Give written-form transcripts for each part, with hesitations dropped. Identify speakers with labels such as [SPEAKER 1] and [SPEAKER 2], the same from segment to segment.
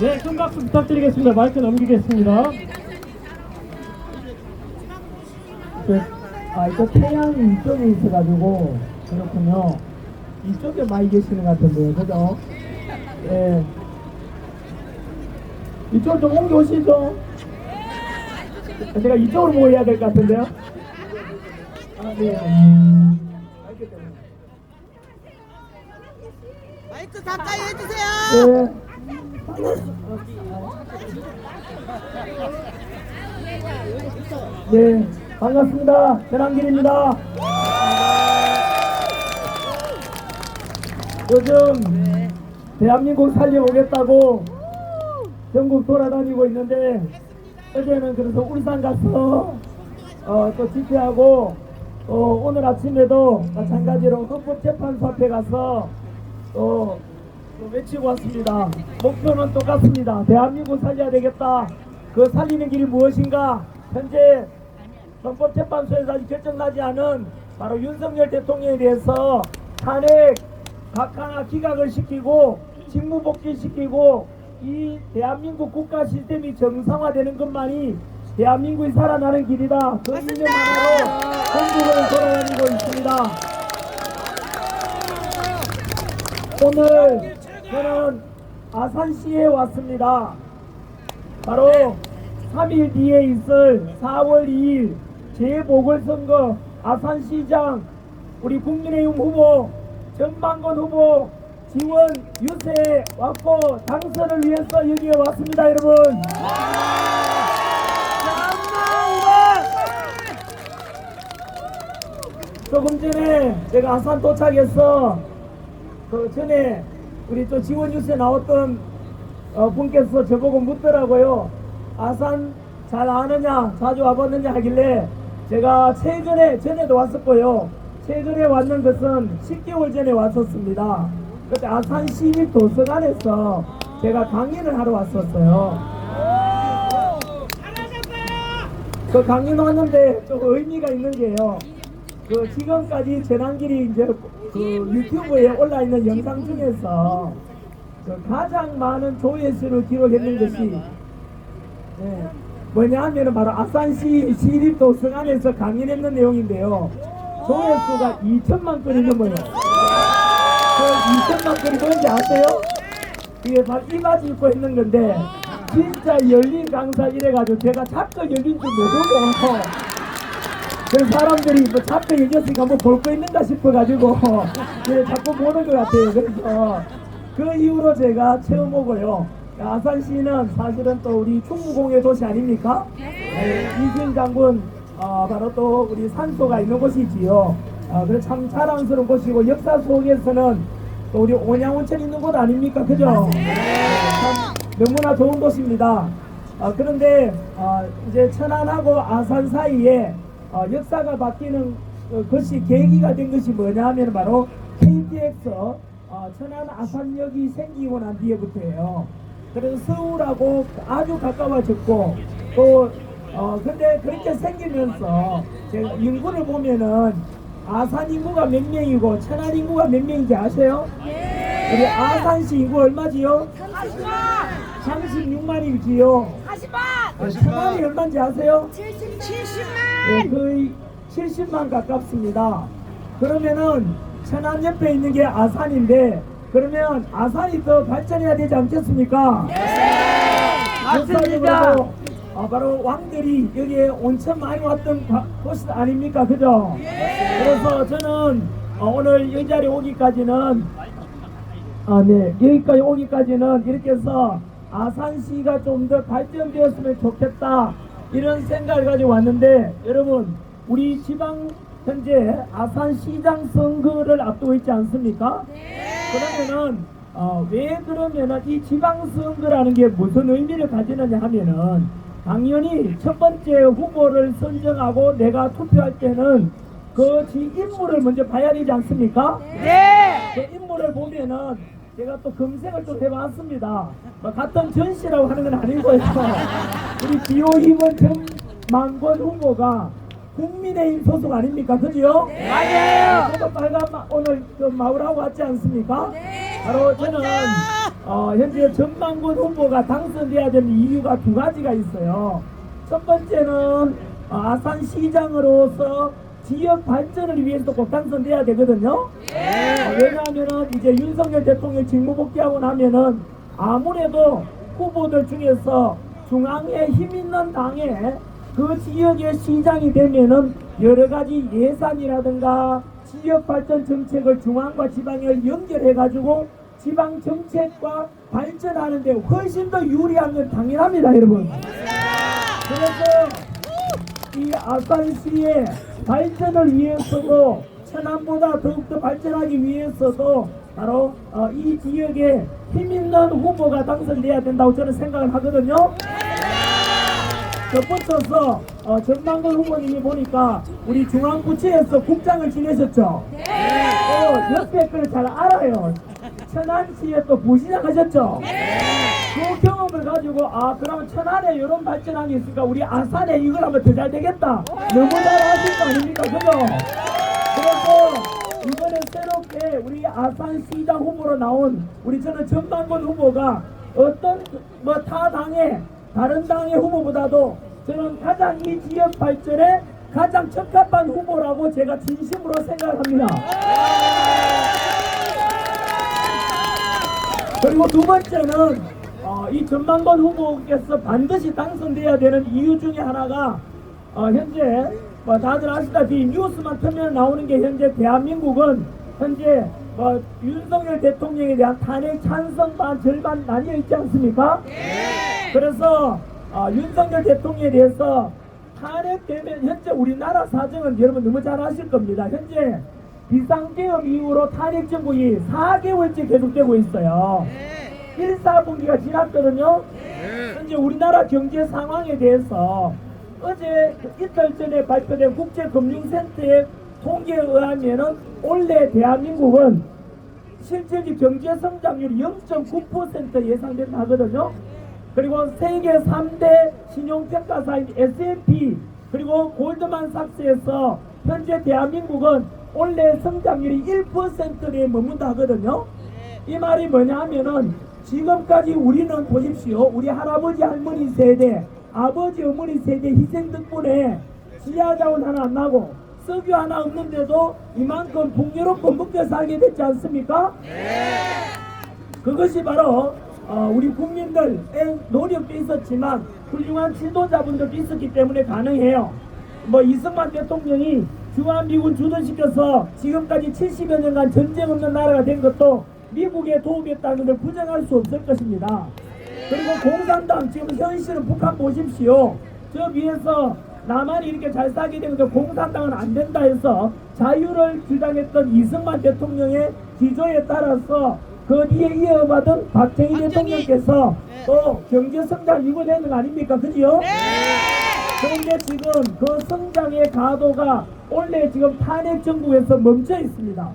[SPEAKER 1] 네, 큰 박수 부탁드리겠습니다. 마이크 넘기겠습니다.
[SPEAKER 2] 이거 태양이 이쪽에 있어가지고 그렇군요. 이쪽에 많이 계시는 것 같은데요, 그죠? 예. 이쪽으로 좀 옮겨오시죠. 제가 이쪽으로 모여야 될 것 같은데요. 네.
[SPEAKER 3] 마이크 가까이 해주세요.
[SPEAKER 2] 네. 네, 반갑습니다. 전한길입니다. 요즘 대한민국 살려오겠다고 전국 돌아다니고 있는데 어제는 그래서 울산 가서 또 집회하고 오늘 아침에도 마찬가지로 헌법재판소 앞에 가서 또 외치고 왔습니다. 목표는 똑같습니다. 대한민국 살려야 되겠다. 그 살리는 길이 무엇인가? 현재 헌법재판소에서 아직 결정나지 않은 바로 윤석열 대통령에 대해서 탄핵 각하나 기각을 시키고 직무복귀시키고 이 대한민국 국가 시스템이 정상화되는 것만이 대한민국이 살아나는 길이다. 그 믿음 하나로 전국을 돌아다니고 있습니다. 오늘 저는 아산시에 왔습니다. 바로 3일 뒤에 있을 4월 2일 재보궐선거 아산시장 우리 국민의힘 후보 전만권 후보 지원 유세에 왔고 당선을 위해서 여기에 왔습니다. 여러분 조금 전에 제가 아산 도착해서 그 전에 우리 또 지원 뉴스에 나왔던 분께서 저보고 묻더라고요. 아산 잘 아느냐 자주 와봤느냐 하길래 제가 전에도 왔었고요. 최근에 왔는 것은 10개월 전에 왔었습니다. 그때 아산 시립 도서관에서 제가 강연을 하러 왔었어요. 그 강연 왔는데 좀 의미가 있는 게요. 그 지금까지 전한길이 이제 그 유튜브에 올라 있는 영상 중에서 그 가장 많은 조회수를 기록했는 것이 뭐냐 하면은 바로 아산시 시립도서관에서 강연했는 내용인데요. 조회수가 2천만 건이 넘어요. 그 2천만 건이 뭔지 아세요? 이게 바로 이마지 입고 있는 건데 진짜 열린 강사 이래가지고 제가 자꾸 열린 줄 모르고 그 사람들이 뭐 자꾸 열렸으니까 뭐 볼 거 있는가 싶어가지고 자꾸 보는 것 같아요. 그래서 그 이후로 제가 처음 오고요. 아산시는 사실은 또 우리 충무공예 도시 아닙니까? 이순 장군 바로 또 우리 산소가 있는 곳이지요. 그래서 참 자랑스러운 곳이고 역사 속에서는 또 우리 온양온천 있는 곳 아닙니까? 그죠? 참 너무나 좋은 곳입니다. 그런데 이제 천안하고 아산 사이에 역사가 바뀌는 것이 계기가 된 것이 뭐냐 하면 바로 KTX 천안 아산역이 생기고 난 뒤에부터예요. 그래서 서울하고 아주 가까워졌고 또 근데 그렇게 생기면서 제가 인구를 보면은 아산 인구가 몇 명이고 천안 인구가 몇 명인지 아세요? 우리 아산시 인구 얼마지요? 36만이지요. 40만. 천안이 얼마인지 아세요? 70만. 네, 거의 70만 가깝습니다. 그러면은 천안 옆에 있는 게 아산인데 그러면 아산이 더 발전해야 되지 않겠습니까? 네. 맞습니다. 바로 왕들이 여기에 온천 많이 왔던 곳 아닙니까? 그죠? 예. 그래서 저는 오늘 이 자리에 오기까지는 여기까지 오기까지는 이렇게 해서 아산시가 좀 더 발전되었으면 좋겠다 이런 생각을 가지고 왔는데 여러분 우리 지방 현재 아산시장 선거를 앞두고 있지 않습니까? 네. 그러면은 왜 그러면은 이 지방선거라는 게 무슨 의미를 가지느냐 하면은 당연히 첫 번째 후보를 선정하고 내가 투표할 때는 그 인물을 먼저 봐야 되지 않습니까? 네. 그 인물을 보면은 제가 또 검색을 좀 해봤습니다. 같은 전씨라고 하는 건 아니고요. 우리 기호힘은 전만권 후보가 국민의힘 소속 아닙니까? 그죠? 네. 맞아요. 그래서 빨간 오늘 그 마을하고 왔지 않습니까? 네. 바로 저는 현재 전망군 후보가 당선돼야 되는 이유가 두 가지가 있어요. 첫 번째는 아산시장으로서 지역 발전을 위해서 꼭 당선돼야 되거든요. 왜냐하면은 이제 윤석열 대통령 직무 복귀하고 나면은 아무래도 후보들 중에서 중앙에 힘 있는 당에 그 지역의 시장이 되면은 여러 가지 예산이라든가 지역 발전 정책을 중앙과 지방에 연결해 가지고 지방 정책과 발전하는 데 훨씬 더 유리한 건 당연합니다, 여러분. 그래서 이 아산시의 발전을 위해서도 천안보다 더욱더 발전하기 위해서도 바로 이 지역에 힘있는 후보가 당선돼야 된다고 저는 생각을 하거든요. 덧붙여서 전망근 후보님이 보니까 우리 중앙부처에서 국장을 지내셨죠? 옆에 거를 잘 알아요. 천안시에 또 부시장 하셨죠? 그 경험을 가지고 그러면 천안에 이런 발전한 게 있으니까 우리 아산에 이걸 하면 더 잘 되겠다. 너무 잘 아실 거 아닙니까? 그죠? 그래서 이번에 새롭게 우리 아산시장 후보로 나온 우리 저는 전방근 후보가 어떤 타 당의 다른 당의 후보보다도 저는 가장 이 지역 발전에 가장 적합한 후보라고 제가 진심으로 생각을 합니다. 그리고 두 번째는 이 전망권 후보께서 반드시 당선돼야 되는 이유 중에 하나가 현재 다들 아시다시피 뉴스만 틀면 나오는 게 현재 대한민국은 현재 윤석열 대통령에 대한 탄핵 찬성 반 절반 나뉘어 있지 않습니까? 그래서 윤석열 대통령에 대해서 탄핵되면 현재 우리나라 사정은 여러분 너무 잘 아실 겁니다. 현재 비상계엄 이후로 탄핵 정국이 4개월째 계속되고 있어요. 1, 4분기가 지났거든요. 현재 우리나라 경제 상황에 대해서 어제 이틀 전에 발표된 국제금융센터의 통계에 의하면은 올해 대한민국은 실질적 경제 성장률이 0.9% 예상된다 하거든요. 그리고 세계 3대 신용평가사인 S&P 그리고 골드만삭스에서 현재 대한민국은 올해 성장률이 1%에 머문다 하거든요. 이 말이 뭐냐 하면은 지금까지 우리는 보십시오. 우리 할아버지 할머니 세대 아버지 어머니 세대 희생 덕분에 지하자원 하나 안 나고 석유 하나 없는데도 이만큼 풍요롭고 먹고 살게 됐지 않습니까? 그것이 바로 우리 국민들의 노력도 있었지만 훌륭한 지도자분들도 있었기 때문에 가능해요. 이승만 대통령이 주한미군 주둔시켜서 지금까지 70여 년간 전쟁 없는 나라가 된 것도 미국의 도움이었다는 걸 부정할 수 없을 것입니다. 그리고 공산당 지금 현실은 북한 보십시오. 저 위에서 남한이 이렇게 잘 살게 되는데 공산당은 안 된다 해서 자유를 주장했던 이승만 대통령의 기조에 따라서 그 뒤에 이어받은 박정희 대통령께서 또 경제성장 이루어내는 거 아닙니까? 그지요? 그런데 지금 그 성장의 가도가 원래 지금 탄핵 정국에서 멈춰 있습니다.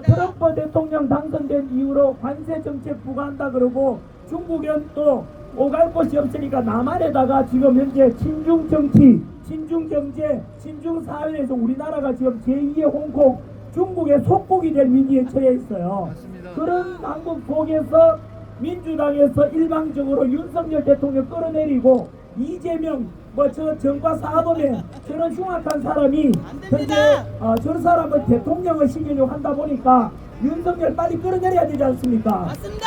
[SPEAKER 2] 트럼프 대통령 당선된 이후로 관세 정책 부과한다 그러고 중국은 또 오갈 곳이 없으니까 남한에다가 지금 현재 친중 정치, 친중 경제, 친중 사회에서 우리나라가 지금 제2의 홍콩, 중국의 속국이 될 위기에 처해 있어요. 그런 한국 속에서 민주당에서 일방적으로 윤석열 대통령 끌어내리고 이재명 저 정과 사범에 저런 흉악한 사람이 현재 저런 사람을 대통령을 시키려고 한다 보니까 윤석열 빨리 끌어내려야 되지 않습니까?
[SPEAKER 3] 맞습니다.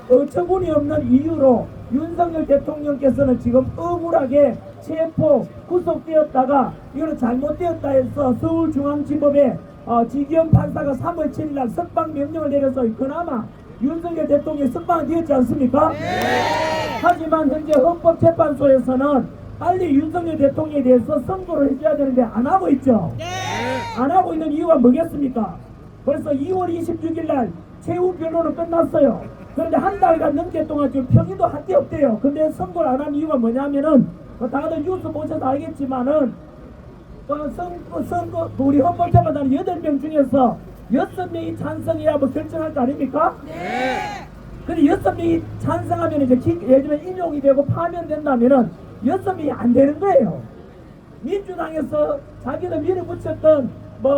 [SPEAKER 2] 그런 어처구니 없는 이유로 윤석열 대통령께서는 지금 억울하게 체포 구속되었다가 이거는 잘못되었다 해서 서울중앙지법에 지기현 판사가 3월 7일날 석방 명령을 내려서 그나마 윤석열 대통령이 석방이 되었지 않습니까? 하지만 현재 헌법재판소에서는 빨리 윤석열 대통령에 대해서 선고를 해줘야 되는데 안 하고 있죠. 안 하고 있는 이유가 뭐겠습니까? 벌써 2월 26일 날 최후 변론은 끝났어요. 그런데 한 달간 넘게 동안 지금 평의도 할 게 없대요. 근데 선고를 안 한 이유가 뭐냐면은 다들 뉴스 보셔서 알겠지만은 선거 우리 헌법재판관 8명 중에서 6명이 찬성해야 결정할 거 아닙니까? 근데 6명이 찬성하면 이제 예를 들면 인용이 되고 파면된다면은 6명이 안 되는 거예요. 민주당에서 자기들 밀어붙였던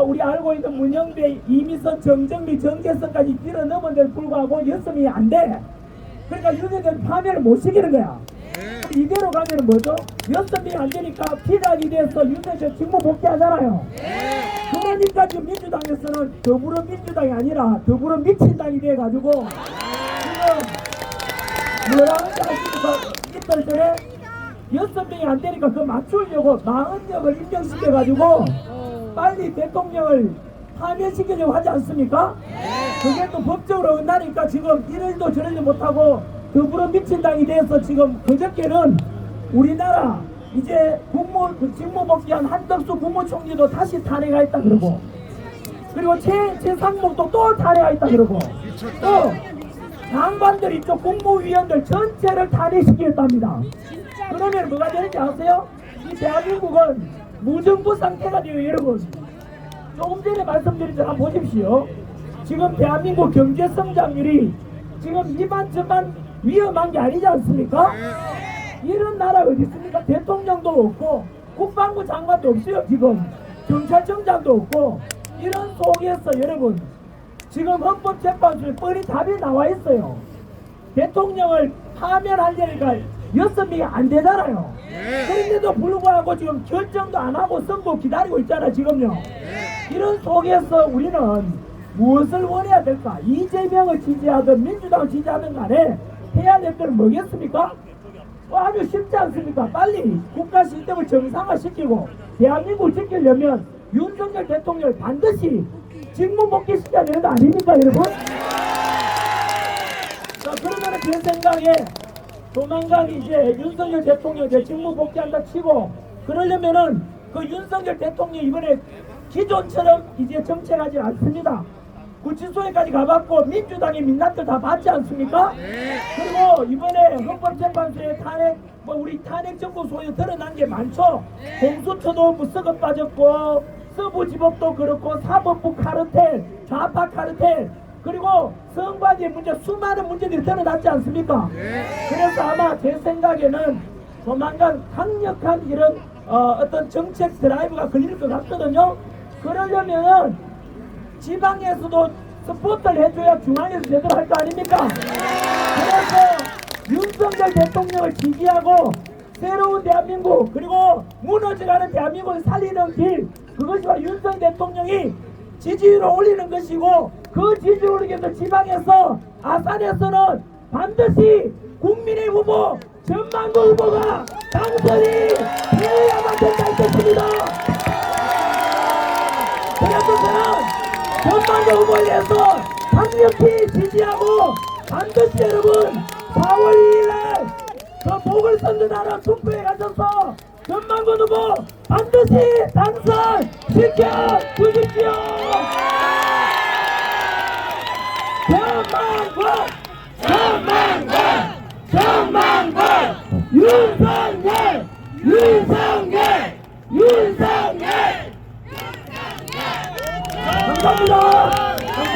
[SPEAKER 2] 우리 알고 있는 문영배, 이미선, 정정미, 정계선까지 뛰어넘은 데도 불구하고 6명이 안 돼. 그러니까 윤석열 파면을 못 시키는 거야. 이대로 가면은 뭐죠? 6명이 안 되니까 피작이 돼서 윤석열 직무 복귀하잖아요. 그러니까 지금 민주당에서는 더불어민주당이 아니라 더불어미친당이 돼가지고 지금 뭐라 하는지 아십니까? 이틀 전에 6명이 안 되니까 그거 맞추려고 40명을 임명시켜가지고 빨리 대통령을 파면시키려고 하지 않습니까? 그게 또 법적으로 어긋나니까 지금 이럴도 저럴도 못하고 더불어민주당이 돼서 지금 그저께는 우리나라 이제 직무 복귀한 한덕수 국무총리도 다시 탄핵하였다 그러고, 그리고 최상목도 또 탄핵하였다 그러고, 또 장관들 이쪽 국무위원들 전체를 탄핵시키겠답니다. 그러면 뭐가 되는지 아세요? 이 대한민국은 무정부 상태가 돼요. 여러분, 조금 전에 말씀드렸잖아. 보십시오. 지금 대한민국 경제 성장률이 지금 이만저만 위험한 게 아니지 않습니까? 이런 나라 어디 있습니까? 대통령도 없고 국방부 장관도 없어요. 지금 경찰청장도 없고. 이런 속에서 여러분, 지금 헌법재판소에 뻔히 답이 나와 있어요. 대통령을 파면하려니까 6명이 안 되잖아요. 그런데도 불구하고 지금 결정도 안 하고 선거 기다리고 있잖아 지금요. 이런 속에서 우리는 무엇을 원해야 될까? 이재명을 지지하든 민주당을 지지하든 간에 해야 될 것은 뭐겠습니까? 아주 쉽지 않습니까? 빨리 국가 시스템을 정상화시키고 대한민국을 지키려면 윤석열 대통령을 반드시 직무 복귀시켜야 되는 거 아닙니까, 여러분? 자, 그러면 제 생각에 조만간 이제 윤석열 대통령 이제 직무 복귀한다 치고, 그러려면은 그 윤석열 대통령 이번에 기존처럼 이제 정책하지 않습니다. 구치소에까지 가봤고 민주당의 민낯들 다 봤지 않습니까? 그리고 이번에 헌법재판소에 탄핵, 우리 탄핵 정부 소유 드러난 게 많죠. 공수처도 썩어 빠졌고, 서부지법도 그렇고, 사법부 카르텔, 좌파 카르텔, 그리고 성관계 문제, 수많은 문제들이 드러났지 않습니까? 그래서 아마 제 생각에는 조만간 강력한 이런 어떤 정책 드라이브가 걸릴 것 같거든요. 그러려면은 지방에서도 서포트를 해줘야 중앙에서 제대로 할 거 아닙니까? 그래서 윤석열 대통령을 지지하고 새로운 대한민국, 그리고 무너져가는 대한민국을 살리는 길, 그것이 바로 윤석열 대통령이 지지율을 올리는 것이고, 그 지지율을 올리기 위해서 지방에서 아산에서는 반드시 국민의 후보 전만고 후보가 당선이 되어야만 된다 했습니다. 그래서 저는 전만고 후보에 대해서 강력히 지지하고 반드시 여러분 4월 2일에 그 보궐선거나라 투표에 가셔서 전만고 후보 반드시 당선시켜 주십시오. 전만고 윤석열 감사합니다.